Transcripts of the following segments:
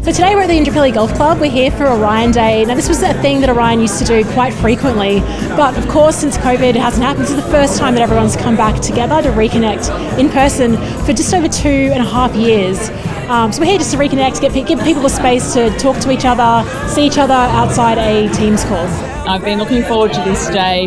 So today we're at the Indooroopilly Golf Club. We're here for Aurion Day. Now this was a thing that Aurion used to do quite frequently, but of course since COVID it hasn't happened. This is the first time that everyone's come back together to reconnect in person for just over 2.5 years. So we're here just to reconnect, give people the space to talk to each other, see each other outside a Teams call. I've been looking forward to this day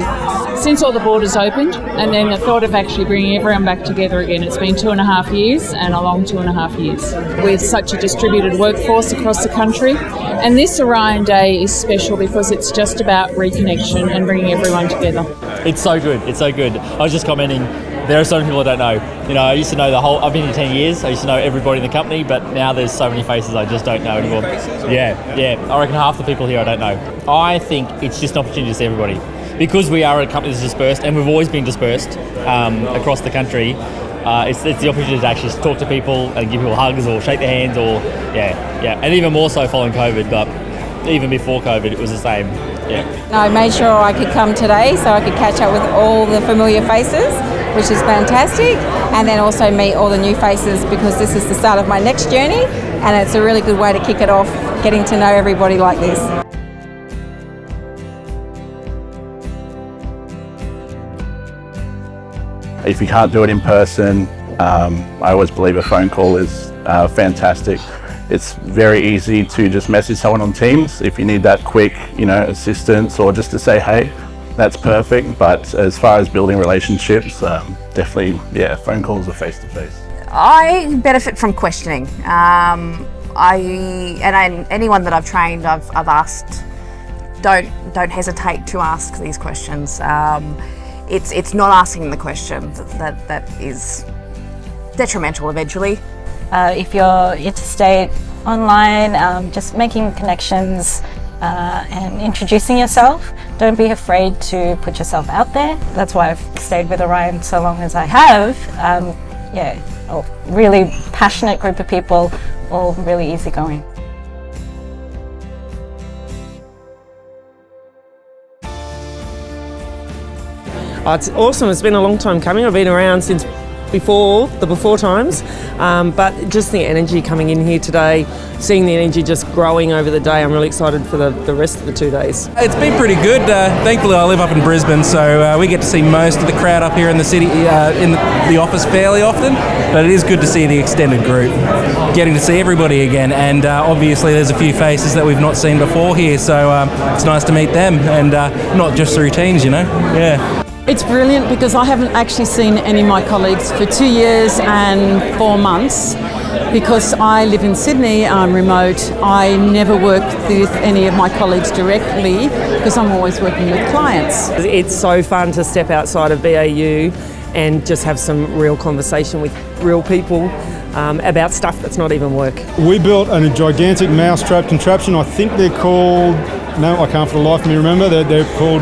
since all the borders opened, and then the thought of actually bringing everyone back together again. It's been 2.5 years, and a long 2.5 years, with such a distributed workforce across the country. And this Aurion Day is special because it's just about reconnection and bringing everyone together. It's so good. It's so good. I was just commenting, there are so many people I don't know. You know, I used to know I've been here 10 years, I used to know everybody in the company, but now there's so many faces I just don't know anymore. Yeah, I reckon half the people here I don't know. I think it's just an opportunity to see everybody. Because we are a company that's dispersed, and we've always been dispersed across the country, it's the opportunity to actually talk to people and give people hugs or shake their hands or, and even more so following COVID, but even before COVID it was the same, I made sure I could come today so I could catch up with all the familiar faces, which is fantastic, and then also meet all the new faces because this is the start of my next journey, and it's a really good way to kick it off, getting to know everybody like this. If you can't do it in person, I always believe a phone call is fantastic. It's very easy to just message someone on Teams if you need that quick, assistance or just to say, hey, that's perfect. But as far as building relationships, definitely, phone calls are face-to-face. I benefit from questioning. Anyone that I've trained, I've asked, don't hesitate to ask these questions. It's not asking the question that is detrimental eventually. If you're interstate, online, just making connections and introducing yourself. Don't be afraid to put yourself out there. That's why I've stayed with Aurion so long as I have. A really passionate group of people, all really easygoing. Oh, it's awesome. It's been a long time coming. I've been around since before times, but just the energy coming in here today, seeing the energy just growing over the day, I'm really excited for the rest of the 2 days. It's been pretty good. Thankfully I live up in Brisbane, so we get to see most of the crowd up here in the city, in the office fairly often, but it is good to see the extended group. Getting to see everybody again, and obviously there's a few faces that we've not seen before here, so it's nice to meet them, and not just through Teams, It's brilliant because I haven't actually seen any of my colleagues for 2 years and 4 months because I live in Sydney, I'm remote. I never work with any of my colleagues directly because I'm always working with clients. It's so fun to step outside of BAU and just have some real conversation with real people about stuff that's not even work. We built a gigantic mousetrap contraption. I think they're called, no, I can't for the life of me remember, they're called,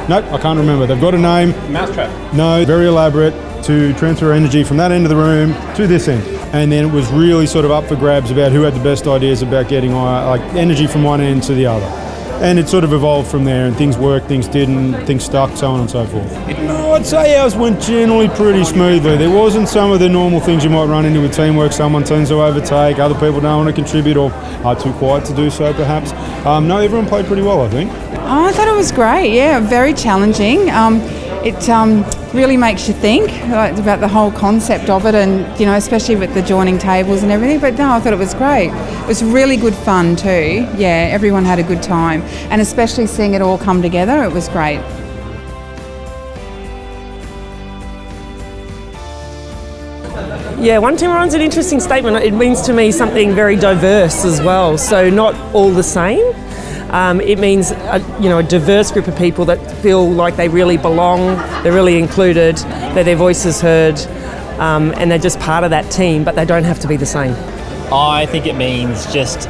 nope, I can't remember. They've got a name. Mousetrap. No, very elaborate to transfer energy from that end of the room to this end. And then it was really sort of up for grabs about who had the best ideas about getting energy from one end to the other. And it sort of evolved from there, and things worked, things didn't, things stuck, so on and so forth. No, I'd say ours went generally pretty smoothly. There wasn't some of the normal things you might run into with teamwork. Someone tends to overtake, other people don't want to contribute or are too quiet to do so perhaps. No, everyone played pretty well, I think. I thought it was great, very challenging. It really makes you think about the whole concept of it, and especially with the joining tables and everything, but no, I thought it was great. It was really good fun too. Everyone had a good time, and especially seeing it all come together, it was great. One Team Aurion's an interesting statement. It means to me something very diverse as well, so not all the same. It means a diverse group of people that feel like they really belong, they're really included, that their voice is heard, and they're just part of that team, but they don't have to be the same. I think it means just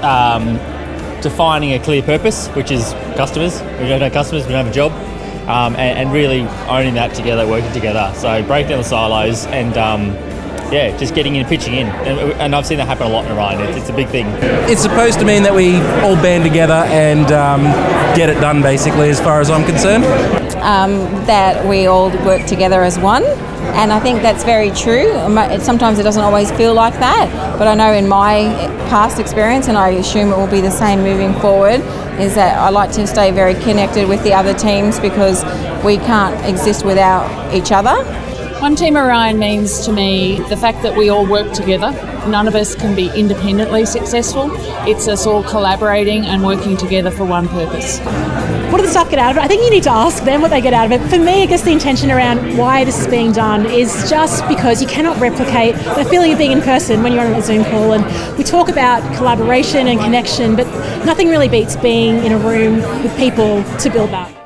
defining a clear purpose, which is customers. We don't have customers, we don't have a job, and really owning that together, working together. So break down the silos and just getting in and pitching in. And I've seen that happen a lot in Aurion. It's a big thing. It's supposed to mean that we all band together and get it done, basically, as far as I'm concerned. That we all work together as one, And I think that's very true. Sometimes it doesn't always feel like that, but I know in my past experience, and I assume it will be the same moving forward, is that I like to stay very connected with the other teams because we can't exist without each other. One Team Orion means to me the fact that we all work together. None of us can be independently successful. It's us all collaborating and working together for one purpose. What do the staff get out of it? I think you need to ask them what they get out of it. For me, I guess the intention around why this is being done is just because you cannot replicate the feeling of being in person when you're on a Zoom call. And we talk about collaboration and connection, but nothing really beats being in a room with people to build that.